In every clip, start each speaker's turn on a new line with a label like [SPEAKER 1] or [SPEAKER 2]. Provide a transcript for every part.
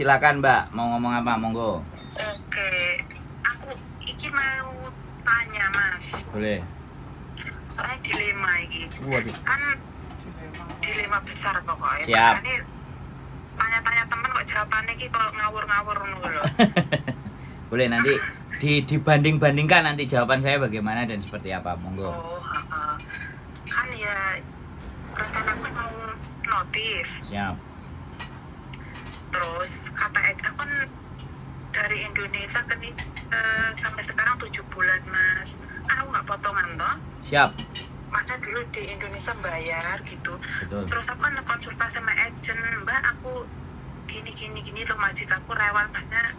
[SPEAKER 1] Silakan Mbak, mau ngomong apa? Monggo.
[SPEAKER 2] Oke, aku iki mau tanya Mas.
[SPEAKER 1] Boleh.
[SPEAKER 2] Soalnya dilema iki.
[SPEAKER 1] Waduh.
[SPEAKER 2] Kan dilema besar pokoknya.
[SPEAKER 1] Siap.
[SPEAKER 2] Makanya tanya-tanya temen kok jawabannya iki kok ngawur-ngawur ngono lho.
[SPEAKER 1] Boleh nanti dibanding-bandingkan nanti jawaban saya bagaimana dan seperti apa. Monggo.
[SPEAKER 2] Oh, kan ya rencanaku mau notis.
[SPEAKER 1] Siap.
[SPEAKER 2] Terus kata Eka kan dari Indonesia ke sampai sekarang 7 bulan Mas. Kan aku nggak potongan toh.
[SPEAKER 1] Siap.
[SPEAKER 2] Makanya dulu di Indonesia bayar gitu.
[SPEAKER 1] Betul.
[SPEAKER 2] Terus aku kan konsultasi sama agent, Mbak aku gini loh majikanku rewel, maksudnya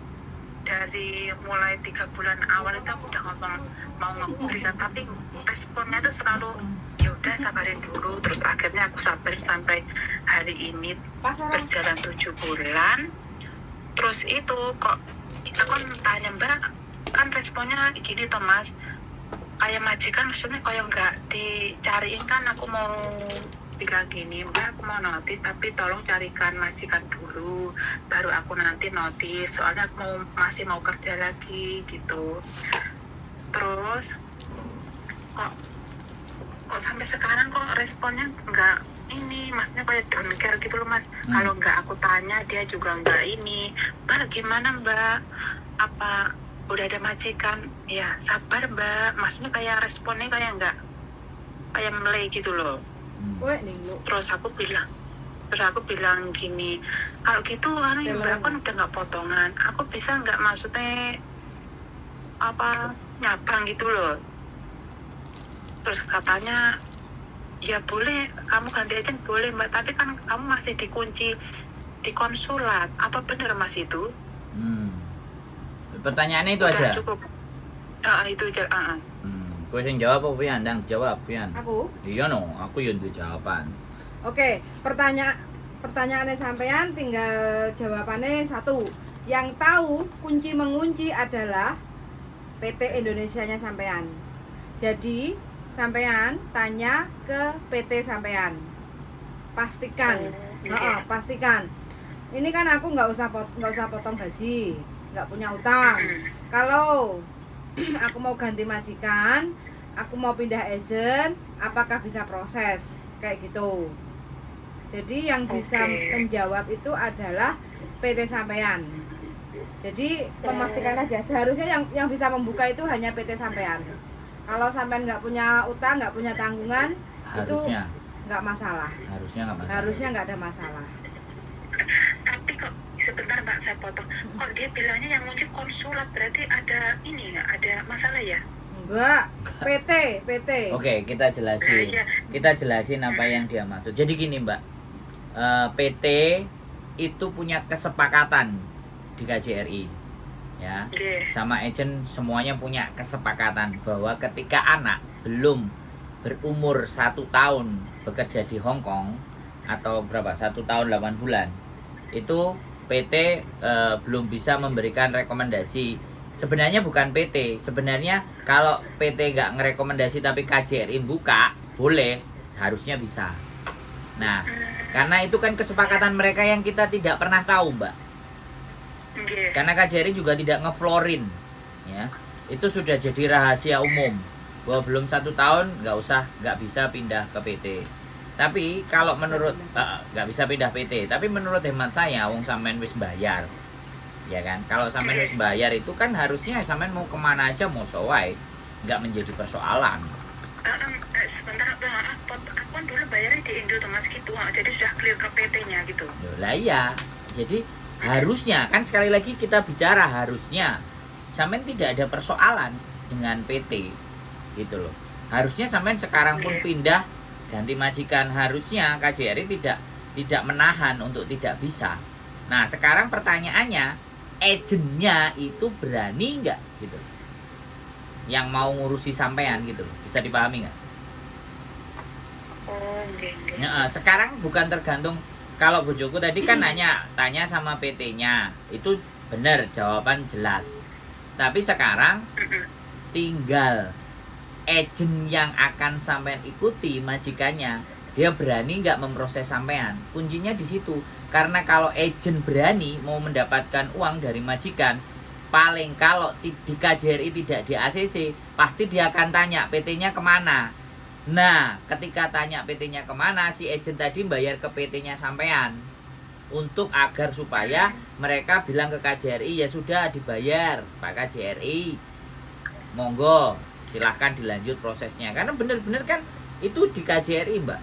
[SPEAKER 2] dari mulai 3 bulan awal itu aku udah ngomong mau ngeberikan, tapi responnya tuh selalu ya udah sabarin dulu. Terus akhirnya aku sabarin sampai hari ini berjalan 7 bulan. Terus itu kok kita kan tanya Mbak, kan responnya gini toh Mas, kayak majikan maksudnya kayak nggak dicariin. Kan aku mau bilang gini, Mbak aku mau notis tapi tolong carikan majikan dulu baru aku nanti notis, soalnya aku masih mau kerja lagi gitu. Terus kok sampai sekarang kok responnya nggak ini, maksudnya kayak don't care gitu loh Mas. Kalau nggak aku tanya dia juga nggak ini. Mbak gimana Mbak, apa udah ada majikan? Ya sabar Mbak, maksudnya kayak responnya kayak nggak, kayak melay gitu loh. Terus aku bilang gini, kalau gitu kan Mbak kan udah nggak potongan, aku bisa nggak maksudnya apa nyabang gitu loh. Terus katanya ya boleh, kamu ganti agent boleh Mbak, tapi kan kamu masih dikunci di konsulat. Apa benar Mas itu?
[SPEAKER 1] Pertanyaannya itu
[SPEAKER 2] Udah
[SPEAKER 1] aja.
[SPEAKER 2] Cukup. Itu aja.
[SPEAKER 1] Kowe sing jawab apa pian? Ndang jawab pian.
[SPEAKER 3] Aku?
[SPEAKER 1] Iya no, aku yo duwe jawaban.
[SPEAKER 3] Oke, pertanyaannya sampean tinggal jawabannya satu. Yang tahu kunci mengunci adalah PT Indonesianya sampean. Jadi sampean tanya ke PT sampean. Pastikan. Pastikan. Ini kan aku nggak usah potong gaji, nggak punya utang. Kalau aku mau ganti majikan, aku mau pindah agent, apakah bisa proses kayak gitu. Jadi yang bisa menjawab itu adalah PT sampean. Jadi memastikan aja, seharusnya yang bisa membuka itu hanya PT sampean. Kalau sampean nggak punya utang, nggak punya tanggungan,
[SPEAKER 1] Harusnya.
[SPEAKER 3] itu nggak masalah. Harusnya nggak ada masalah.
[SPEAKER 2] Tapi kok sebentar Mbak, saya potong. Kok dia bilangnya yang ngunci konsulat, berarti ada ini nggak, ada masalah ya?
[SPEAKER 3] Enggak, PT.
[SPEAKER 1] Oke, kita jelasin.
[SPEAKER 2] Iya.
[SPEAKER 1] Kita jelasin apa yang dia maksud. Jadi gini Mbak, PT itu punya kesepakatan di KJRI, ya, sama agent semuanya punya kesepakatan bahwa ketika anak belum berumur 1 tahun bekerja di Hong Kong atau berapa 1 tahun 8 bulan, itu PT belum bisa memberikan rekomendasi. Sebenarnya bukan PT, sebenarnya kalau PT nggak ngerekomendasi tapi KJRI buka, boleh, harusnya bisa. Nah, karena itu kan kesepakatan mereka yang kita tidak pernah tahu Mbak. Karena KJRI juga tidak ngeflorin, ya, itu sudah jadi rahasia umum bahwa belum 1 tahun nggak bisa pindah ke PT. Tapi kalau menurut nggak bisa pindah PT, tapi menurut hemat saya, wong sampean wis bayar, ya kan? Kalau sampean wis bayar itu kan harusnya sampean mau kemana aja mau sowai, nggak menjadi persoalan.
[SPEAKER 2] Sebentar, aku kan dulu bayarnya di Indo Mas gitu, jadi sudah clear ke PT-nya gitu.
[SPEAKER 1] Lah iya, jadi harusnya kan sekali lagi kita bicara harusnya sampean tidak ada persoalan dengan PT, gitu loh. Harusnya sampean sekarang pun pindah ganti majikan, harusnya KJRI tidak menahan untuk tidak bisa. Nah sekarang pertanyaannya, agennya itu berani nggak gitu, yang mau ngurusi sampean gitu, bisa dipahami nggak? Nah, sekarang bukan tergantung. Kalau bojoku tadi kan tanya sama PT-nya, itu benar, jawaban jelas. Tapi sekarang tinggal agent yang akan sampean ikuti majikannya, dia berani nggak memproses sampean. Kuncinya di situ. Karena kalau agent berani mau mendapatkan uang dari majikan, paling kalau di KJRI tidak di ACC, pasti dia akan tanya PT-nya kemana. Nah, ketika tanya PT-nya kemana, si agent tadi bayar ke PT-nya sampean. Untuk agar supaya mereka bilang ke KJRI, ya sudah dibayar Pak KJRI, monggo silahkan dilanjut prosesnya. Karena bener-bener kan itu di KJRI Mbak.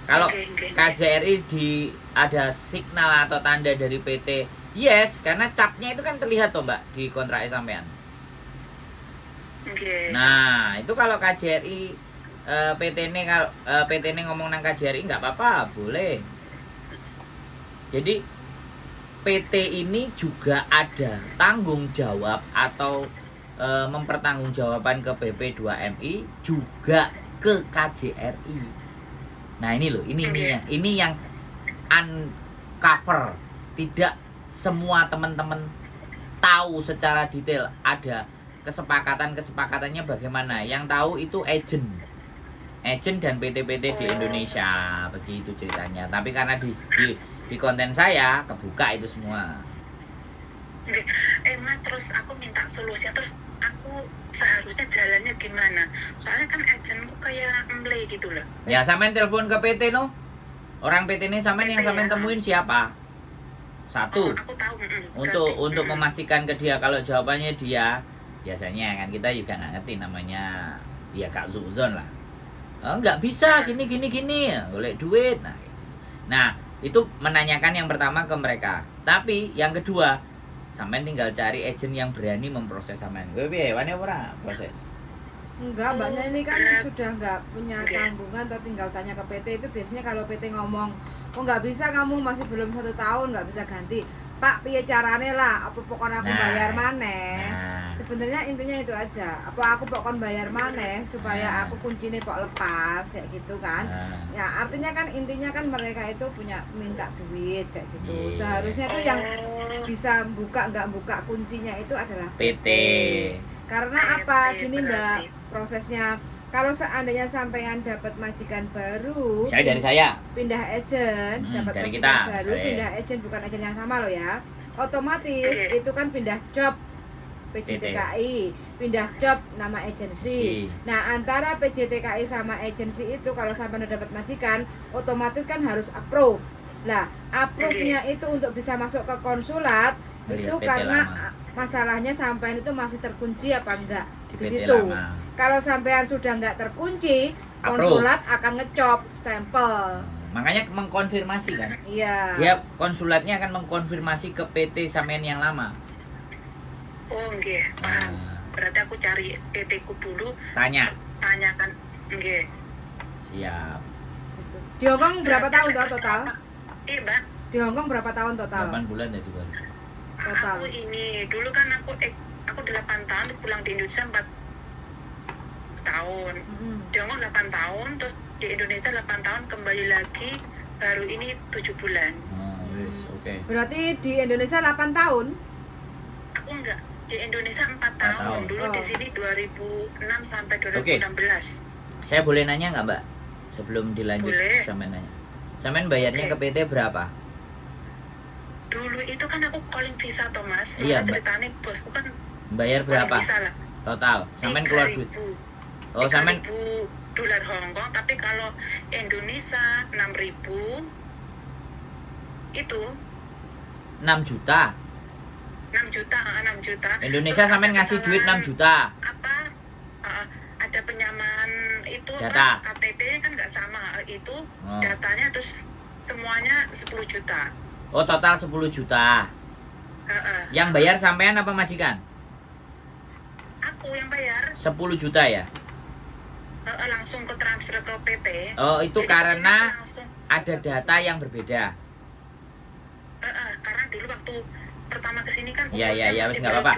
[SPEAKER 1] Kalau KJRI ada signal atau tanda dari PT, yes, karena capnya itu kan terlihat toh Mbak di kontrak sampean. Nah, itu kalau KJRI PT ini ngomong nang KJRI nggak apa-apa, boleh. Jadi PT ini juga ada tanggung jawab atau mempertanggungjawabkan ke BP2MI juga ke KJRI. Nah ini loh, ini yang uncover. Tidak semua teman-teman tahu secara detail ada kesepakatannya bagaimana. Yang tahu itu agent dan PT-PT di Indonesia, begitu ceritanya. Tapi karena di konten saya kebuka itu semua.
[SPEAKER 2] Emang terus aku minta solusi, terus aku seharusnya jalannya gimana? Soalnya kan agentku kayak emble gitu loh.
[SPEAKER 1] Ya sampean telepon ke PT no. Orang PT ini sampean yang sampean temuin siapa? Satu.
[SPEAKER 2] Aku tahu.
[SPEAKER 1] Untuk memastikan ke dia, kalau jawabannya dia, biasanya kan kita juga nggak ngerti namanya, ya Kak Zuzon lah. Oh, nggak bisa gini, boleh duit. Nah itu menanyakan yang pertama ke mereka. Tapi yang kedua, sampean tinggal cari agent yang berani memproses sampean. Kowe piye wane ora proses?
[SPEAKER 3] Enggak, mbaknya ini kan sudah nggak punya tanggungan atau tinggal tanya ke PT. Itu biasanya kalau PT ngomong, oh nggak bisa, kamu masih belum 1 tahun, nggak bisa ganti. Pak, piye carane lah? Apa pokoknya aku bayar maneh? Sebenarnya intinya itu aja. Apa aku pokoknya bayar maneh supaya aku kuncinya kok lepas kayak gitu kan? Ya artinya kan intinya kan mereka itu punya minta duit kayak gitu. Seharusnya tuh yang bisa nggak buka kuncinya itu adalah
[SPEAKER 1] PT.
[SPEAKER 3] Karena apa? Gini Mbak, prosesnya kalau seandainya sampean dapat majikan baru,
[SPEAKER 1] dari saya
[SPEAKER 3] pindah agent, dapat
[SPEAKER 1] dari
[SPEAKER 3] majikan
[SPEAKER 1] kita,
[SPEAKER 3] baru, pindah agent, bukan agent yang sama loh ya. Otomatis itu kan pindah job PJTKI, pindah job nama agensi. Nah, antara PJTKI sama agensi itu kalau sampai dapat majikan, otomatis kan harus approve. Nah, approve-nya itu untuk bisa masuk ke konsulat itu karena masalahnya sampean itu masih terkunci apa enggak di situ. Kalau sampean sudah enggak terkunci, konsulat akan ngecop stempel.
[SPEAKER 1] Makanya mengkonfirmasi kan?
[SPEAKER 3] Iya.
[SPEAKER 1] Dia konsulatnya akan mengkonfirmasi ke PT sampean yang lama.
[SPEAKER 2] Oh nggih, paham. Berarti aku cari PT ku dulu. Tanyakan, nggih.
[SPEAKER 1] Siap.
[SPEAKER 3] Di Hongkong berapa tahun total?
[SPEAKER 2] Iya, Mbak.
[SPEAKER 3] Di Hongkong berapa tahun total?
[SPEAKER 1] 8 bulan ya baru.
[SPEAKER 3] Total.
[SPEAKER 2] Aku ini dulu kan aku 8 tahun, pulang di Indonesia 4 tahun. Di Hongkong 8 tahun, terus di Indonesia 8 tahun, kembali lagi baru ini 7 bulan.
[SPEAKER 1] Oke.
[SPEAKER 3] Berarti di Indonesia 8 tahun?
[SPEAKER 2] Aku enggak, di Indonesia 4 tahun. Dulu di sini 2006 sampai 2016.
[SPEAKER 1] Saya boleh nanya nggak Mbak? Sebelum dilanjut sampean nanya. Sampean bayarnya ke PT berapa?
[SPEAKER 2] Dulu itu kan aku calling visa Thomas.
[SPEAKER 1] Iya,
[SPEAKER 2] ceritanya bosku kan
[SPEAKER 1] bayar berapa? Total. Sampean keluar duit. Oh, sampean
[SPEAKER 2] $3.000 Hongkong, tapi kalau Indonesia 6.000 itu
[SPEAKER 1] 6 juta.
[SPEAKER 2] 6 juta.
[SPEAKER 1] Indonesia sampean ngasih duit 6 juta.
[SPEAKER 2] Apa? Ada penyamaan itu
[SPEAKER 1] data.
[SPEAKER 2] KTP kan nggak sama itu datanya, terus semuanya 10 juta.
[SPEAKER 1] Oh, total 10 juta. Yang bayar sampean apa majikan?
[SPEAKER 2] Aku yang bayar.
[SPEAKER 1] 10 juta ya?
[SPEAKER 2] Langsung ke transfer ke PT.
[SPEAKER 1] Oh, itu jadi karena ada data yang berbeda.
[SPEAKER 2] Karena dulu waktu pertama kesini kan
[SPEAKER 1] ya wis nggak apa-apa.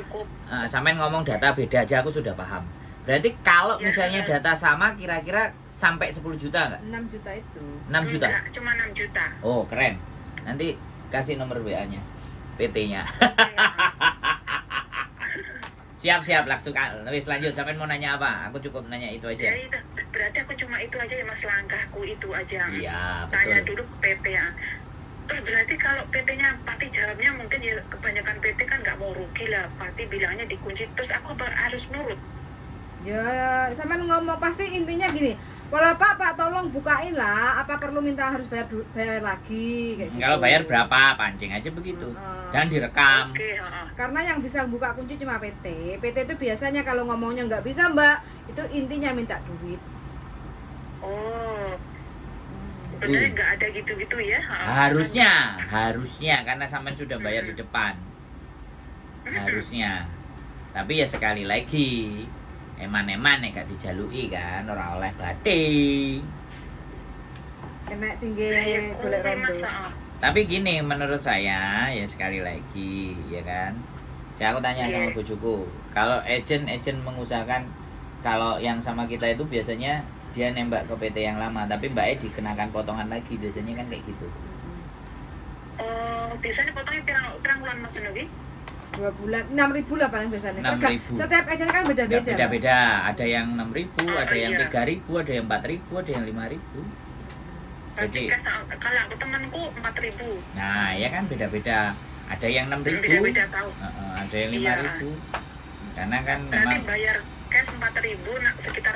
[SPEAKER 1] Sampean ngomong data beda aja aku sudah paham. Berarti kalau misalnya data sama kira-kira sampai 10 juta nggak?
[SPEAKER 3] 6 juta itu.
[SPEAKER 1] 6 juta?
[SPEAKER 2] Enggak, cuma 6 juta.
[SPEAKER 1] Oh, keren. Nanti kasih nomor WA-nya, PT-nya. Siap, langsung wis lanjut. Sampean mau nanya apa? Aku cukup nanya itu aja.
[SPEAKER 2] Ya itu, berarti aku cuma itu aja ya Mas, langkahku itu aja.
[SPEAKER 1] Iya, betul.
[SPEAKER 2] Tanya dulu ke PT ya. Terus berarti kalau PT-nya Pati jawabnya mungkin ya kebanyakan PT kan nggak mau rugi lah. Pati bilangnya dikunci, terus aku harus nurut.
[SPEAKER 3] Ya, sampean ngomong pasti intinya gini. Walau Pak tolong bukain lah. Apa perlu minta harus bayar lagi kayak gitu.
[SPEAKER 1] Kalau bayar berapa, pancing aja begitu. Dan direkam.
[SPEAKER 2] Oke,
[SPEAKER 3] Karena yang bisa buka kunci cuma PT. PT itu biasanya kalau ngomongnya nggak bisa Mbak, itu intinya minta duit.
[SPEAKER 2] Oh, sebenarnya nggak ada gitu-gitu ya?
[SPEAKER 1] Harusnya karena sampean sudah bayar di depan. Harusnya. Tapi ya sekali lagi, eman-eman nek gak dijalui kan ora oleh batik.
[SPEAKER 3] Kena tinggi golek rondo.
[SPEAKER 1] Tapi gini menurut saya ya sekali lagi ya kan. Aku tanya sama bojoku, kalau agent mengusahakan kalau yang sama kita itu biasanya dia nembak ke PT yang lama, tapi mbaknya dikenakan potongan lagi biasanya kan kayak gitu.
[SPEAKER 2] Oh, biasanya potongnya pirang bulan Mas Nugi?
[SPEAKER 3] 2 bulan, 6.000 lah paling biasanya.
[SPEAKER 1] 6.000.
[SPEAKER 3] Setiap agent kan beda-beda.
[SPEAKER 1] Beda-beda, ada yang 6.000, ada yang
[SPEAKER 2] iya.
[SPEAKER 1] 3.000, ada yang 4.000, ada yang 5.000.
[SPEAKER 2] Berarti
[SPEAKER 1] Jadi
[SPEAKER 2] kalau aku temanku 4.000.
[SPEAKER 1] nah, ya kan beda-beda. Ada yang 6.000.
[SPEAKER 2] Beda-beda tahu.
[SPEAKER 1] Ada yang 5.000.
[SPEAKER 2] Iya.
[SPEAKER 1] Karena kan
[SPEAKER 2] Berarti
[SPEAKER 1] memang
[SPEAKER 2] bayar cash 4.000, nah, sekitar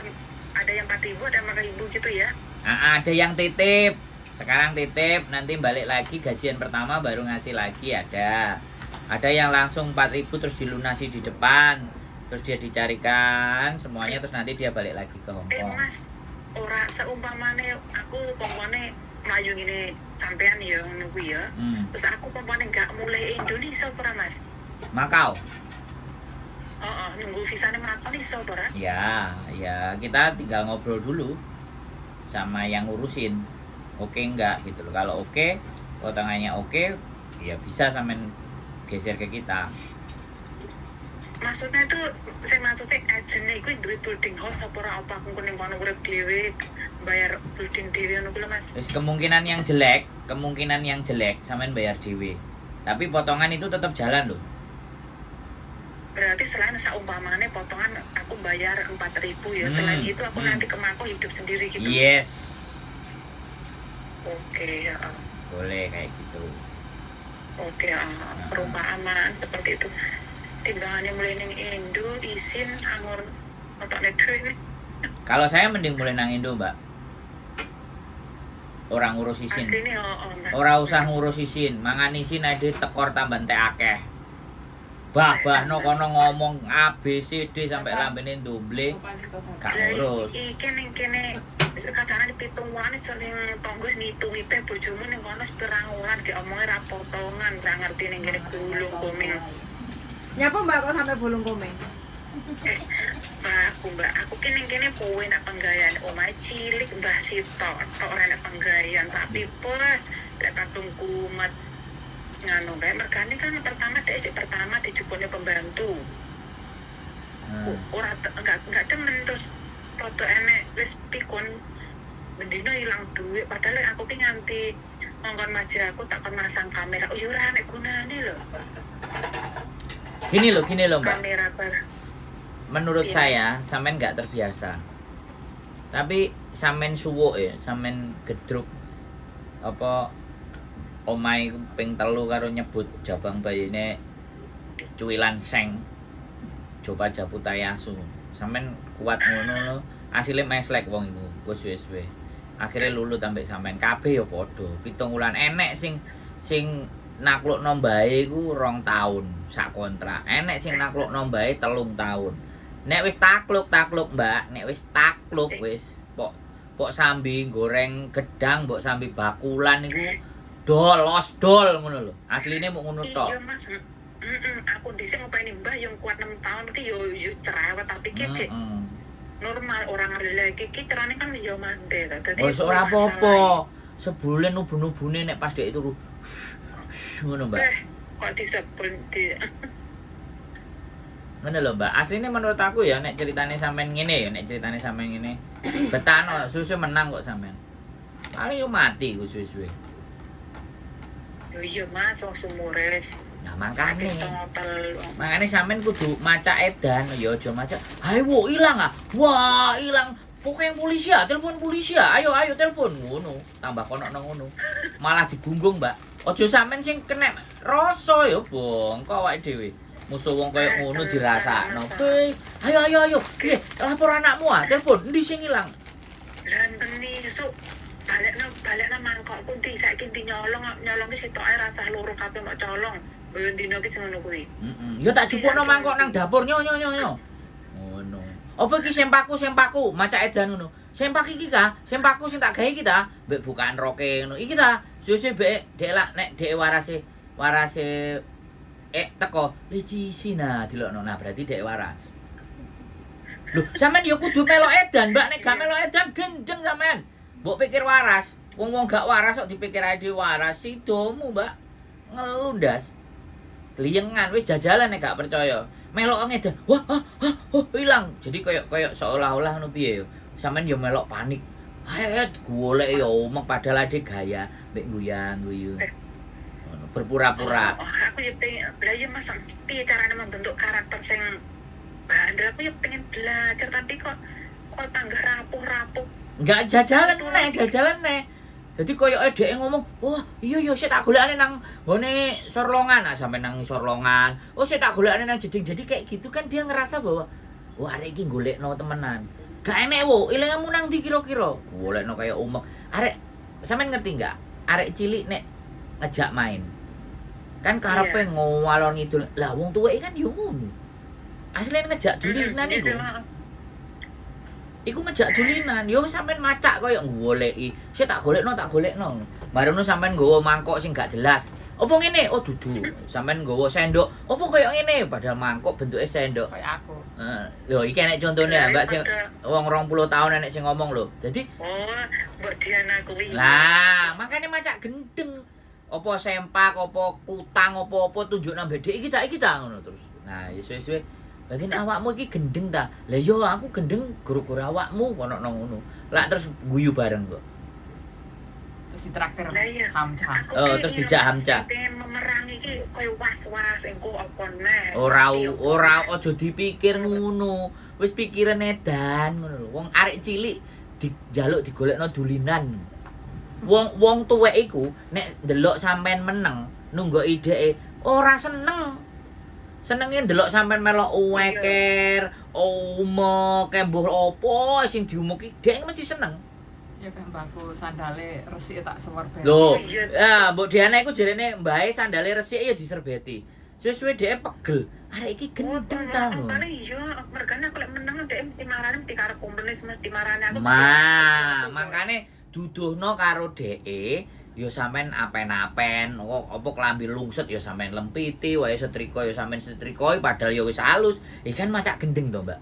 [SPEAKER 2] ada yang 4.000, ada 5.000 gitu ya?
[SPEAKER 1] ada yang titip. Sekarang titip, nanti balik lagi gajian pertama baru ngasih lagi ada. Ada yang langsung 4.000 terus dilunasi di depan. Terus dia dicarikan semuanya terus nanti dia balik lagi ke Hongkong.
[SPEAKER 2] Mas, ora seumpamane aku umpamane maju gini sampean ya nunggu ya. Terus aku umpamane nggak mulai Indonesia pernah Mas.
[SPEAKER 1] Makau.
[SPEAKER 2] Nunggu visanya Makau nih pernah.
[SPEAKER 1] Ya kita tinggal ngobrol dulu sama yang ngurusin. Oke enggak gitu loh. Kalau oke, potongannya oke, ya bisa sampean geser ke kita.
[SPEAKER 2] Maksudnya itu, saya maksudnya agentnya itu duit building house apa apa aku kuning kono urip dhewe bayar building dhewe ngono kuwi lho Mas.
[SPEAKER 1] Terus kemungkinan yang jelek sampean bayar dhewe. Tapi potongan itu tetap jalan loh.
[SPEAKER 2] Berarti selain seumpamane potongan aku bayar 4.000 ya, selain itu aku nanti ke Mako hidup sendiri gitu.
[SPEAKER 1] Yes.
[SPEAKER 2] Oke,
[SPEAKER 1] Boleh kayak gitu.
[SPEAKER 2] Oke, perumpamaan seperti itu. Timbangannya mulai ning Indo isin anggur otokne dhewe.
[SPEAKER 1] Kalau saya mending mulai nang Indo, Mbak. Orang ngurus isin.
[SPEAKER 2] Asline
[SPEAKER 1] Ora usah ngurus isin, mangan isin ae tekor tambah entek akeh. Bah no kono ngomong A B C D sampai lambene ndomble. Gak ngurus.
[SPEAKER 2] Iki ning kene kadang dipitung wae sing tonggo ngitungi pe bojomu ning kono sepirang wulan diomongi ra potongan, ra ngerti ning kene gulung komeng.
[SPEAKER 3] Nyapa Mbak kok sampai bolong komeng?
[SPEAKER 2] Mbak, aku kene kowe nak penggawean omahe cilik Mbah Sito, ora nak penggawean tapi po lek kadung kumat nganu bae mergane kan pertama dijupone pembantu. Ora enggak temen terus foto enek wis pikun bendino ilang duit padahal aku ki nganti ngongkon maja aku tak kon masang kamera. Oh yo ora enek gunane lho.
[SPEAKER 1] Gini loh Mbak.
[SPEAKER 2] Kamera
[SPEAKER 1] Menurut saya sampean nggak terbiasa. Tapi sampean suwuk ya, sampean gedruk apa omai ping 3 karo nyebut jabang bayine cuwilan seng. Coba Japutayasu. Sampean kuat ngono lho. Asile meslek wong iku, wis suwe-suwe. Akhire lulu tambah sampean kabeh ya padha. 7 wulan enek sing naklukno mbae iku 2 tahun sak kontrak. Enek sing naklukno mbae 3 tahun. Nek wis takluk Mbak, nek wis takluk wis pok sambi goreng gedang, mbok sambi bakulan iku dol ngono lho. Asline mung ngono tok.
[SPEAKER 2] Iya Mas. Aku dhisik ngopeni Mbah yang kuat 6 tahun iki yo cerewet tapi ki normal orang lagi ki cerane kan wis yo mande ta. Dadi
[SPEAKER 1] ora apa-apa. Sebulan ubun-ubune nek pas dek turu ngono Mbak.
[SPEAKER 2] Kok disebut di
[SPEAKER 1] Ngono lho Mbak. Asline menurut aku ya nek ceritane sampean ngene. Betano susu menang kok sampean. Paling yo mati ku suwe-suwe.
[SPEAKER 2] Yo iya Mas, wong sumures.
[SPEAKER 1] Nah makane sampean kudu maca edan ya aja maca. Ayo ilang ah. Wah, ilang. Pokoknya polisi ya, telepon polisi ya. Ayo telepon ngono. Tambah kono ngono. Malah digunggung, Mbak. Aja sampean sing kena rasa ya, Bong. Kok awake dhewe. Musuh wong koyo ngono dirasakno. Hei, ayo. Piye? Lapor anakmu ah, telepon. Endi sing ilang?
[SPEAKER 2] Lah enteni esuk balekno mangkokku ndi saiki ndi nyolong ki sitoke rasah loro kabeh mok colong. Ben dino ki sing ngono kuwi.
[SPEAKER 1] Ya tak jupukno mangkok nang dapur nyo. Ngono. Apa iki sempaku maca edan ngono. Sempak iki ka, sempaku sing tak gawe iki ta, mbek bukaan roke ngono. Iki ta, suwe-suwe mbek dek lak nek dek warase teko licisi nah dilokno. Nah berarti dek waras. Lho, sampean ya kudu melok edan, Mbak. Nek gak melok edan gendeng sampean. Mbok pikir waras. Wong-wong gak waras kok dipikir ae dhewe waras. Sidomu, Mbak. Ngelundas. Liyengan wis jajalan nek gak percaya. Melok ngedan. Wah, ilang. Jadi koyo seolah-olah ngono piye yo. Sampeyan yo melok panik. Ayo golek yo omek padahal ade gaya mbek guyang-guyu. Ngono berpura-pura.
[SPEAKER 2] Aku yo pengen belajar masak piye carane membentuk karakter sing bandel. Aku yo pengen belajar tapi kok tanggah rapuh-rapuh.
[SPEAKER 1] Enggak jajalan nek. Jadi koyoke dhek ngomong, "Wah, iya sik tak golekane nang nggone Sorlongan." Nah, sampe nang Sorlongan. Oh, sik tak golekane nang Jeding. Jadi kayak gitu kan dia ngerasa bahwa wah, arek iki golekno temenan. Gak enek wo, ilangmu nang ndi kira-kira? Golekno kaya umek. Arek sampean ngerti enggak? Arek cilik nek ngejak main. Kan karepe ngowalon ngidul. Lah wong tuweke kan yo ngono. Asline ngejak dulinan iku. Iku ngejak dulinan, yo sampean macak koyo goleki. Sik tak golekno. Barono sampean nggawa mangkok sing gak jelas. Apa ngene? Oh dudu. Sampean nggawa sendok. Apa koyo ngene? Padahal mangkok bentuke sendok.
[SPEAKER 4] Kayak aku.
[SPEAKER 1] Lho iki enek contone Mbak sing wong 20 tahun enek sing ngomong lho. Dadi
[SPEAKER 2] Mbok Diana kuwi.
[SPEAKER 1] lah, makane macak gendeng. Apa sempak, apa kutang, apa tunjuk nang bedhe iki ta ngono terus. Nah, ya suwe-suwe bagian awakmu iki gendeng ta? Lah yo aku gendeng gara-gara awakmu kono nang ngono. Lah terus guyu bareng kok.
[SPEAKER 4] Terus ditraktir
[SPEAKER 2] Lah iya.
[SPEAKER 4] Hamca.
[SPEAKER 1] Oh, terus dijak Hamca.
[SPEAKER 2] Pengen memerangi iki koyo was-was engko apa neh.
[SPEAKER 1] Ora aja dipikir ngono. Wis pikiran edan ngono lho. Wong arek cilik dijaluk digolekno dulinan. Wong tuwek iku nek ndelok sampean meneng nunggu ideke ora seneng. Senenge ndelok sampean melok uweker, omek, mbuh apa sing diumuki dhek mesti seneng.
[SPEAKER 4] Ya kan mbakku sandale resik tak sewer-ber.
[SPEAKER 1] Lho, ya Mbok Diana iku jarene mbahe sandale resik ya diserbeti. Suwe-suwe dhek pegel. Arek iki gendeng ta.
[SPEAKER 2] Paling iya, mergane aku lek meneng dhek mesti marani mesti karo kumpulne mesti marani aku.
[SPEAKER 1] Makane duduhno karo dheke ya sampean apen-apen, apa klambi lungset ya sampean lempiti, wae setrika ya sampean setrikoi padahal ya wis halus. Iki kan macak gendeng to, Mbak.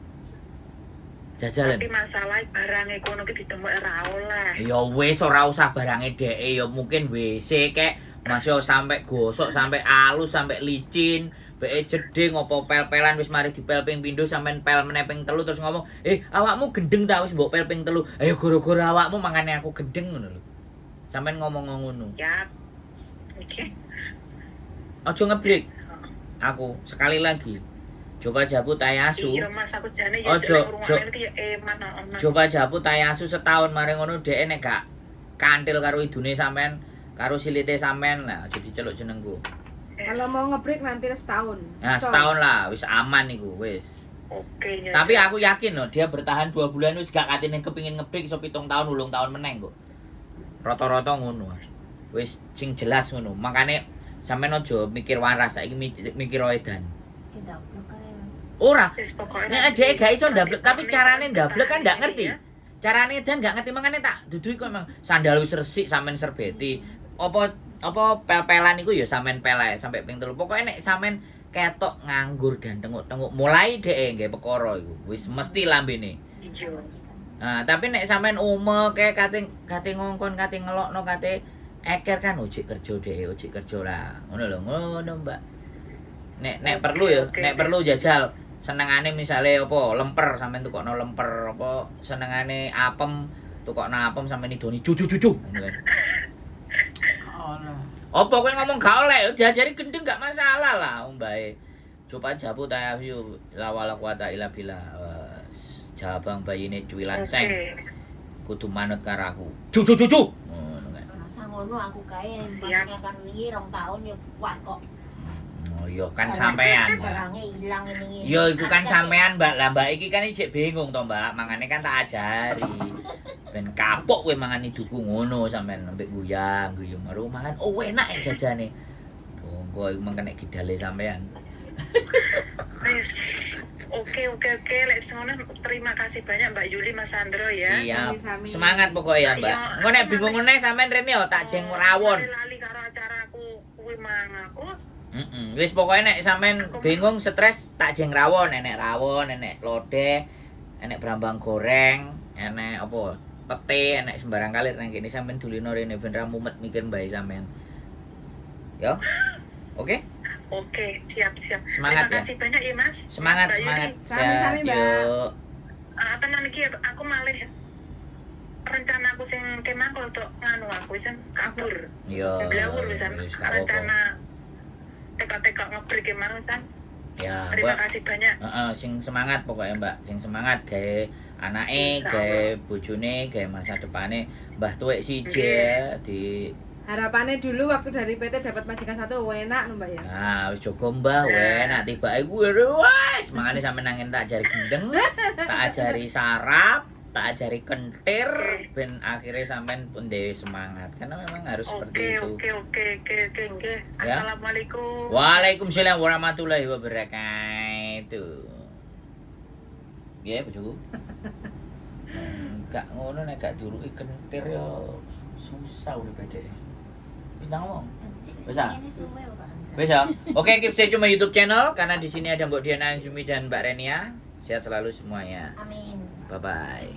[SPEAKER 1] Jajalan.
[SPEAKER 2] Tapi masalah barange kono ki ditemoke ora oleh.
[SPEAKER 1] Ya wis ora usah barange dheke ya mungkin WC kek masih sampai gosok sampai halus sampai licin. Beke jeding apa pel-pelan wis mari dipelping pindho sampean pel meneh ping 3 terus ngomong, awakmu gendeng ta wis mbok pel ping 3." Ayo gara-gara awakmu mangane aku gendeng ngono lho. Sampeyan ngomong ngono.
[SPEAKER 2] Ya. Oke.
[SPEAKER 1] Aja ngebreak. Aku sekali lagi. Coba jabu tayasu.
[SPEAKER 2] Iya Mas, aku jane ya
[SPEAKER 1] Coba jabu tayasu setahun mari ngono dhek nek gak kantil karo idune sampean, karo silite sampean, nah aja diceluk jenengku.
[SPEAKER 3] Kalau mau ngebreak nanti setahun.
[SPEAKER 1] Nah, setahun lah wis aman iku wis.
[SPEAKER 2] Oke.
[SPEAKER 1] Tapi aku yakin loh dia bertahan 2 bulan wis gak katene kepengin ngebreak iso 7 tahun 8 tahun meneng kok. Rata-rata ngono. Wis sing jelas ngono. Makane sampean aja mikir waras, saiki mikir edan. Ora. Nek dhek gak iso ndablek tapi carane ndablek kan ndak ngerti. Carane edan gak ngerti makane tak duduhi kok emang sandal wis resik sampean serbeti. Apa pel-pelan iku ya sampean pel ae sampai ping 3. Pokoke nek sampean ketok nganggur dan tenguk-tenguk mulai dhek nggih perkara iku wis mesti lambene.
[SPEAKER 2] Iya.
[SPEAKER 1] Nah, tapi nek sampean umek kate ngongkon kate ngelokno kate eker kan ojek kerja dhek, ojek kerja lah. Ngono lho, ngono, Mbak. Nek perlu ya, nek perlu jajal senengane misale apa lemper sampean tukokno lemper apa senengane apem tukokno apem sampean idoni cucu-cucu ngono kan. Apa kowe ngomong gak oleh, diajari gendeng gak masalah lah umbae. Coba jabu tayasu la wala quwata illa billah. Jabang bayine cuwilan seng. Kudu manut karo aku. Cucu-cucu. Ngono kan.
[SPEAKER 5] ngono aku kae
[SPEAKER 2] Siap.
[SPEAKER 5] masih akan wingi 2 tahun ya kuat kok.
[SPEAKER 1] Oh iya kan sampean. Mbak.
[SPEAKER 5] Barangnya ilang ini.
[SPEAKER 1] Yo iku kan sampean Mbak. Lah Mbak iki kan isih bingung to Mbak. Mangane kan tak ajari. Ben kapok kowe mangan duku ngono sampean ambek guyang, guyung karo mangan. Oh enak ya jajane. Bongko iku mangkene gidale sampean.
[SPEAKER 2] Wes. Oke, lek ngono terima kasih banyak Mbak Yuli Mas Sandro ya.
[SPEAKER 1] Siap.
[SPEAKER 3] Sami-sami.
[SPEAKER 1] Semangat pokoknya ya Mbak.
[SPEAKER 2] Ayo,
[SPEAKER 1] Engko nek
[SPEAKER 2] aku
[SPEAKER 1] bingung
[SPEAKER 2] nanti-
[SPEAKER 1] meneh sampean rene yo tak jeng rawon.
[SPEAKER 2] Lali karo acaraku kuwi mang aku.
[SPEAKER 1] Wis pokoknya nek sampean bingung stres tak jeng rawon, enek lodeh, enek brambang goreng, enek apa? Pete, enek sembarang kalir nang kene sampean dulino rene ben ra mumet mikir mbae sampean. Yo. Oke?
[SPEAKER 2] Oke, siap.
[SPEAKER 1] Semangat
[SPEAKER 2] Terima
[SPEAKER 1] ya.
[SPEAKER 2] kasih banyak ya Mas.
[SPEAKER 1] Semangat,
[SPEAKER 2] Mas Mbak
[SPEAKER 1] semangat.
[SPEAKER 2] Yuli.
[SPEAKER 3] Sami-sami,
[SPEAKER 1] Siap,
[SPEAKER 3] Mbak.
[SPEAKER 1] yuk.
[SPEAKER 2] Tenan iki aku malih rencana aku sing kemah kalau tok nganu aku wis kabur.
[SPEAKER 1] Yo.
[SPEAKER 2] Blawur wisan
[SPEAKER 1] Wis gak apa-apa.
[SPEAKER 2] rencana teka-teka ngebreak kemah wisan.
[SPEAKER 1] Ya,
[SPEAKER 2] Terima
[SPEAKER 1] Mbak.
[SPEAKER 2] kasih banyak.
[SPEAKER 1] Sing semangat pokoknya Mbak, sing semangat gawe anake,
[SPEAKER 2] Insya
[SPEAKER 1] gawe
[SPEAKER 2] Allah.
[SPEAKER 1] bojone, gawe masa depane Mbah Tuwek siji
[SPEAKER 2] Nggih.
[SPEAKER 1] di
[SPEAKER 3] Harapannya dulu waktu dari PT dapat majikan 1 enak lho Mbak ya.
[SPEAKER 1] Nah, wis jaga Mbah wae nek tibake kuwi wis mangane sampe nangin tak ajari gendeng, tak ajari sarap, tak ajari kentir ben akhirnya sampean pun dhewe semangat. Karena memang harus seperti itu.
[SPEAKER 2] Oke, nggih.
[SPEAKER 1] Ya.
[SPEAKER 2] Assalamualaikum.
[SPEAKER 1] Waalaikumsalam warahmatullahi wabarakatuh. Nggih, bojoku. Gak ngono nek gak diuruki kentir yo susah udah pede. Wis nang ngomong. Bisa? Bisa. Oke, keep stay cuma YouTube channel karena di sini ada Mbak Diana Anjumi dan Mbak Renia. Sehat selalu semuanya.
[SPEAKER 5] Amin.
[SPEAKER 1] Bye bye.